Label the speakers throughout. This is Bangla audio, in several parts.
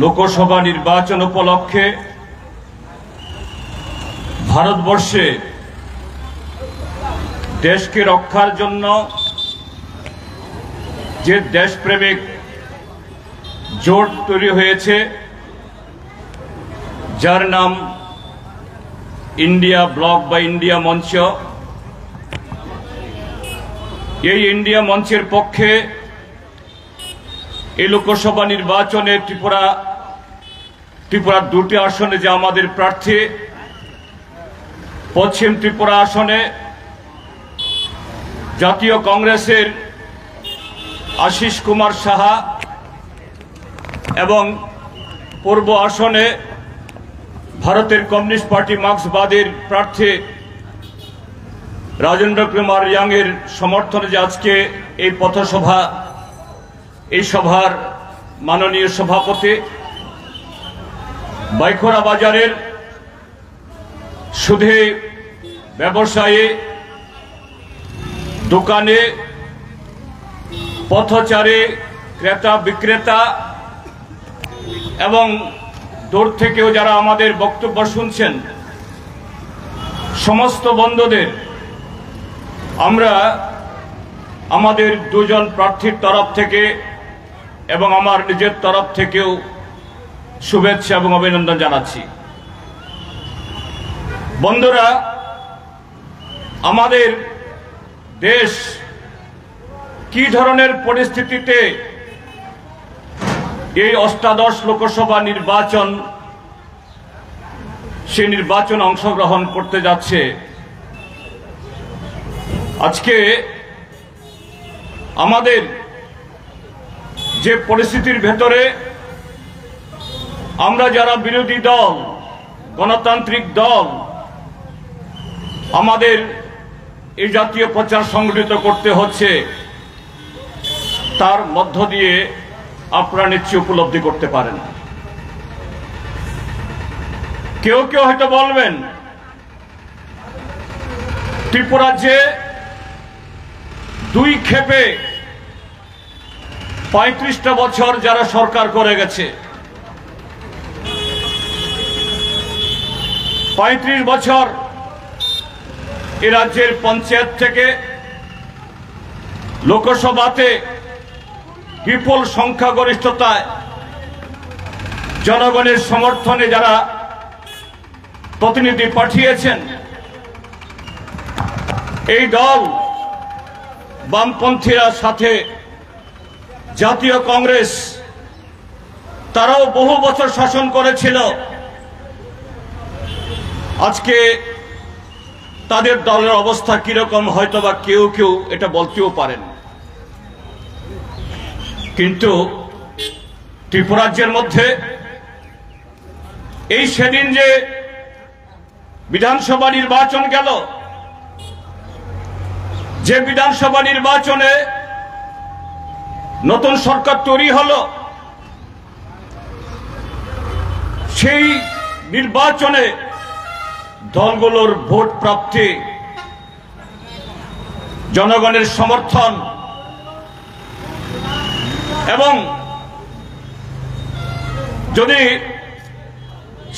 Speaker 1: লোকসভা নির্বাচন উপলক্ষে ভারতবর্ষে দেশকে রক্ষার জন্য যে দেশপ্রেমিক জোট তৈরি হয়েছে, যার নাম ইন্ডিয়া ব্লক বা ইন্ডিয়া মঞ্চ, এই ইন্ডিয়া মঞ্চের পক্ষে এই লোকসভা নির্বাচনে ত্রিপুরার দুটি আসনে যে আমাদের প্রার্থী, পশ্চিম ত্রিপুরা আসনে জাতীয় কংগ্রেসের আশিস কুমার সাহা এবং পূর্ব আসনে ভারতের কমিউনিস্ট পার্টি মার্ক্সবাদীর প্রার্থী রাজেন্দ্র কুমার রিয়াংয়ের সমর্থনে যে আজকে এই পথসভা, এই সভার মাননীয় সভাপতি বাইখোরা বাজারের সুধী ব্যবসায়ী, দোকানে পথচারী, ক্রেতা বিক্রেতা এবং দূর থেকেও যারা আমাদের বক্তব্য শুনছেন, সমস্ত বন্ধুদের আমরা আমাদের দুজন প্রার্থীর তরফ থেকে এবং আমার নিজের তরফ থেকেও শুভেচ্ছা এবং অভিনন্দন জানাচ্ছি। বন্ধুরা, আমাদের দেশ কি ধরনের পরিস্থিতিতে এই অষ্টাদশ লোকসভা নির্বাচন, সেই নির্বাচন অংশগ্রহণ করতে যাচ্ছে, আজকে আমাদের যে পরিস্থিতির ভেতরে আমরা যারা বিরোধী দল, গণতান্ত্রিক দল, আমাদের এই জাতীয় প্রচার সংগঠিত করতে হচ্ছে, তার মধ্য দিয়ে আপনারা নিশ্চয়ই উপলব্ধি করতে পারেন। কেউ কেউ হয়তো বলবেন, ত্রিপুরা যে দুই ক্ষেপে 35টা বছর যারা সরকার করে গেছে, 35 বছর এ রাজ্যের পঞ্চায়েত থেকে লোকসভাতে বিপুল সংখ্যাগরিষ্ঠতায় জনগণের সমর্থনে যারা প্রতিনিধি পাঠিয়েছেন, এই দল বামপন্থীরা সাথে জাতীয় কংগ্রেস, তারাও বহু বছর শাসন করেছিল। আজকে তাদের দলের অবস্থা কিরকম হয়তোবা কেউ কেউ এটা বলতেও পারেন, কিন্তু ত্রিপুরাজ্যের মধ্যে এই সেদিন যে বিধানসভা নির্বাচন গেল, যে বিধানসভা নির্বাচনে নতুন সরকার তৈরি হলো, সেই নির্বাচনে দলগুলোর ভোট প্রাপ্তি, জনগণের সমর্থন এবং যদি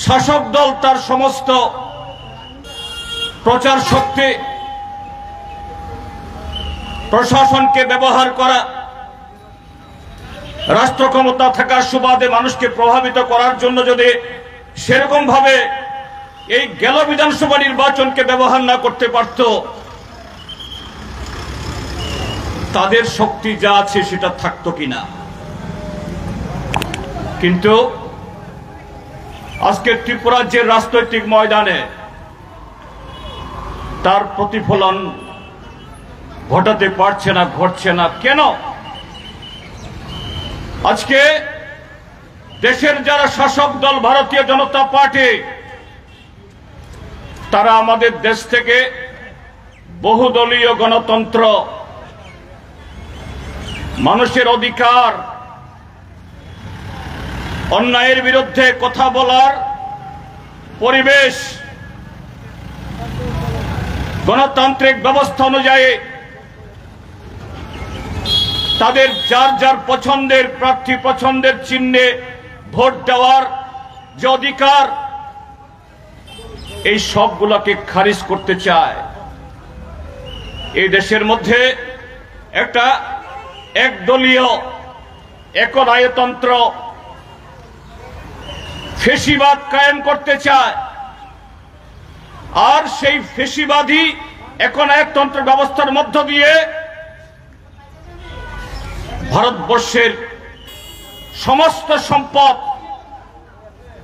Speaker 1: শাসক দল তার সমস্ত প্রচার শক্তি, প্রশাসনকে ব্যবহার করা, রাষ্ট্র ক্ষমতা থাকার সুবাদে মানুষকে প্রভাবিত করার জন্য যদি সেরকম ভাবে এই গেল বিধানসভা নির্বাচনকে ব্যবহার না করতে পারত, তাদের শক্তি যা আছে সেটা থাকতো কিনা। কিন্তু আজকে ত্রিপুরাজ্যের রাজনৈতিক ময়দানে তার প্রতিফলন ঘটাতে পারছে না, ঘটছে না। কেন? আজকে দেশের যারা শাসক দল, ভারতীয় জনতা পার্টি, তারা আমাদের দেশ থেকে বহুদলীয় গণতন্ত্র, মানুষের অধিকার, অন্যায়ের বিরুদ্ধে কথা বলার পরিবেশ, গণতান্ত্রিক ব্যবস্থা অনুযায়ী তাদের যার যার পছন্দের প্রার্থী, পছন্দের চিহ্নে ভোট দেওয়ার যে অধিকার, এই সবগুলোকে খারিজ করতে চায়। এই দেশের মধ্যে একটা একদলীয় একনায়কতন্ত্র ফ্যাসিবাদ কায়েম করতে চায়। আর সেই ফ্যাসিবাদী একনায়কতন্ত্র ব্যবস্থার মধ্য দিয়ে ভারতবর্ষের সমস্ত সম্পদ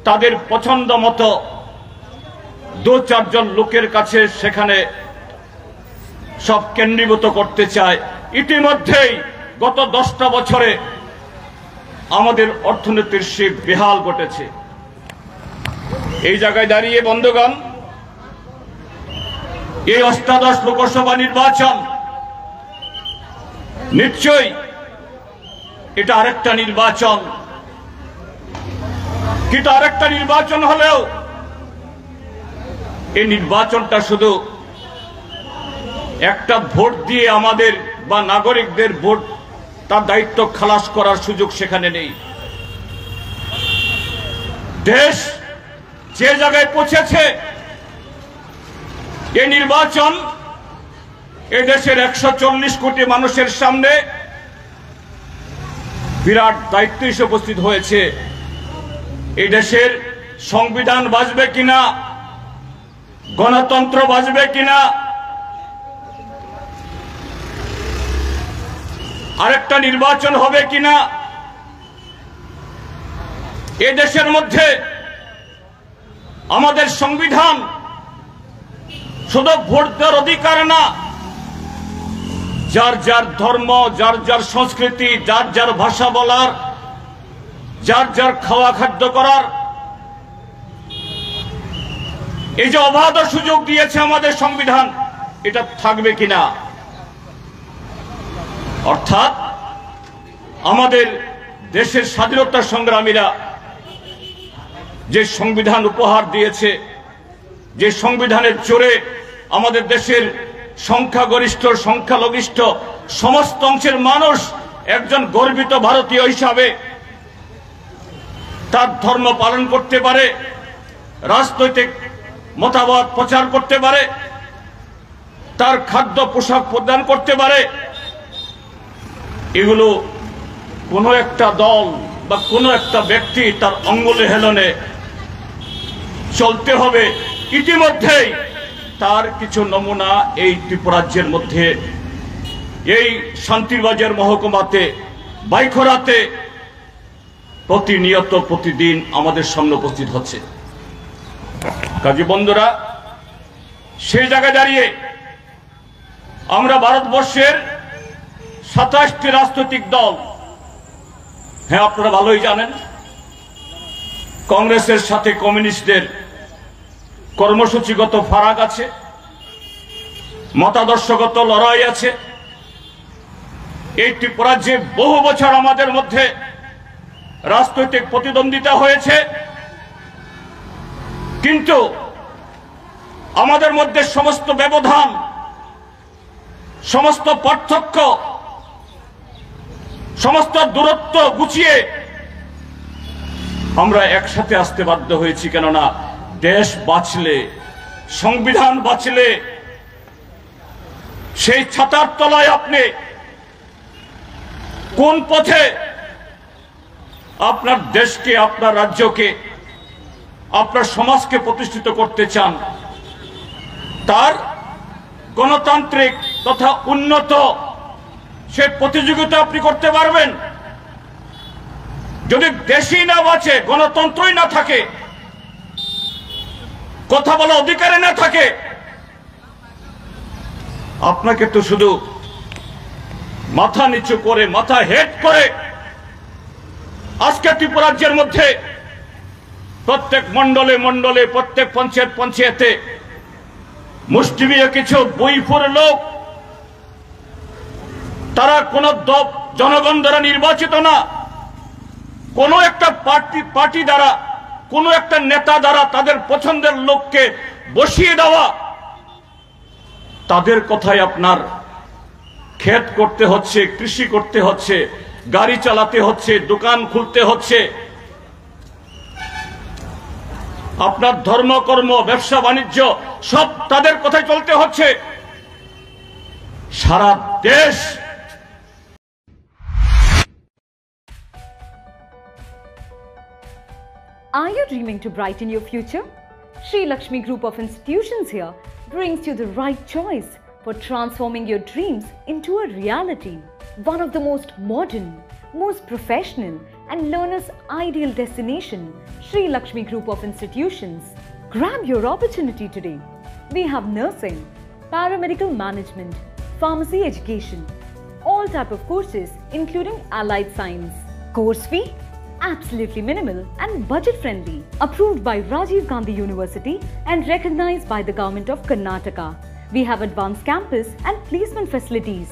Speaker 1: তাদের পছন্দ মতো দু চারজন লোকের কাছে সেখানে সব কেন্দ্রীভূত করতে চায়। ইতিমধ্যেই গত 10টা বছরে আমাদের অর্থনীতির সে বেহাল ঘটেছে। এই জায়গায় দাঁড়িয়ে বন্ধুগণ, এই অষ্টাদশ লোকসভা নির্বাচন নিশ্চয়ই এটা আরেকটা নির্বাচন, কিন্তু আরেকটা নির্বাচন হলেও এই নির্বাচনটা শুধু একটা ভোট দিয়ে আমাদের বা নাগরিকদের ভোট তার দায়িত্ব খালাস করার সুযোগ সেখানে নেই। দেশ যে জায়গায় পৌঁছেছে, এই নির্বাচন এই দেশের 140 কোটি মানুষের সামনে বিরাট দায়িত্ব এসে উপস্থিত হয়েছে। এই দেশের সংবিধান বাঁচবে কিনা, গণতন্ত্র বাঁচবে কিনা, আরেকটা নির্বাচন হবে কিনা, এই দেশের মধ্যে আমাদের সংবিধান শুধু ভোট দেওয়ার অধিকার না, যার যার ধর্ম, যার যার সংস্কৃতি, যার যার ভাষা বলার, যার যার খাওয়া খাদ্য করার, এই যে অবাধ সুযোগ দিয়েছে আমাদের সংবিধান, এটা থাকবে কিনা। অর্থাৎ আমাদের দেশের স্বাধীনতা সংগ্রামীরা যে সংবিধান উপহার দিয়েছে, যে সংবিধানের জোরে আমাদের দেশের সংখ্যাগরিষ্ঠ সংখ্যালঘিষ্ঠ সমস্ত অংশের মানুষ একজন গর্বিত ভারতীয় হিসাবে তার ধর্ম পালন করতে পারে, রাজনৈতিক মতামত প্রচার করতে পারে, তার খাদ্য পোশাক প্রদান করতে পারে, এগুলো কোনো একটা দল বা কোনো একটা ব্যক্তি তার অঙ্গুলে হেলনে চলতে হবে। ইতিমধ্যেই তার কিছু নমুনা এই ত্রিপুরাজ্যের মধ্যে, এই শান্তিরবাজার মহকুমাতে, বাইখরাতে প্রতিনিয়ত প্রতিদিন আমাদের সামনে উপস্থিত হচ্ছে। কাজী বন্ধুরা, সেই জায়গায় দাঁড়িয়ে আমরা ভারতবর্ষের 27টি রাজনৈতিক দল, হ্যাঁ আপনারা ভালোই জানেন, কংগ্রেসের সাথে কমিউনিস্টদের কর্মসূচিগত ফারাক আছে, মতাদর্শগত লড়াই আছে। এই ত্রিপুরাজ্যে বহু বছর আমাদের মধ্যে রাজনৈতিক প্রতিদ্বন্দ্বিতা হয়েছে, কিন্তু আমাদের মধ্যে সমস্ত ব্যবধান, সমস্ত পার্থক্য, সমস্ত দূরত্ব গুছিয়ে আমরা একসাথে আসতে বাধ্য হয়েছি। কেননা দেশ বাঁচলে, সংবিধান বাঁচলে, সেই ছাতার তলায় আপনি কোন পথে আপনার দেশকে, আপনার রাজ্যকে, আপনার সমাজকে প্রতিষ্ঠিত করতে চান, তার গণতান্ত্রিক তথা উন্নত সে প্রতিযোগিতা আপনি করতে পারবেন। যদি দেশই না বাঁচে, গণতন্ত্রই না থাকে, কথা বলা অধিকারে না থাকে, আপনাকে তো শুধু মাথা নিচু করে, মাথা হেট করে আজকে ত্রিপুরাজ্যের মধ্যে প্রত্যেক মন্ডলে মন্ডলে, প্রত্যেক পঞ্চায়েত পঞ্চায়েতে মুষ্টিমেয় কিছু বইফোর লোক, তারা কোন জনগণ দ্বারা নির্বাচিত না, কোন একটা পার্টি দ্বারা, কোন একটা নেতা দ্বারা তাদের পছন্দের লোককে বসিয়ে দেওয়া, তাদের কথায় আপনার ক্ষেত করতে হচ্ছে, কৃষি করতে হচ্ছে, গাড়ি চালাতে হচ্ছে, দোকান খুলতে হচ্ছে, আপনার ধর্মকর্ম ব্যবসা বাণিজ্য সব তাদের কথাই চলতে হচ্ছে। সারা দেশ
Speaker 2: Are you dreaming to brighten your future? Sri Lakshmi Group of Institutions here brings you the right choice for transforming your dreams into a reality. One of the most modern, most professional and learners' ideal destination, Sri Lakshmi Group of Institutions. Grab your opportunity today. We have nursing, paramedical management, pharmacy education, all type of courses including allied science. Course fee? Absolutely minimal and budget friendly. Approved by Rajiv Gandhi University and recognized by the Government of Karnataka. We have advanced campus and placement facilities.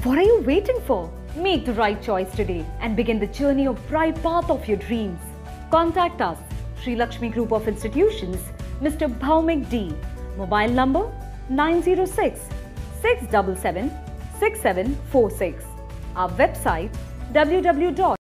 Speaker 2: What are you waiting for? Make the right choice today and begin the journey of bright path of your dreams. Contact us, Sri Lakshmi Group of Institutions, Mr. Bhaumik D. Mobile number 906 677 6746. Our website www.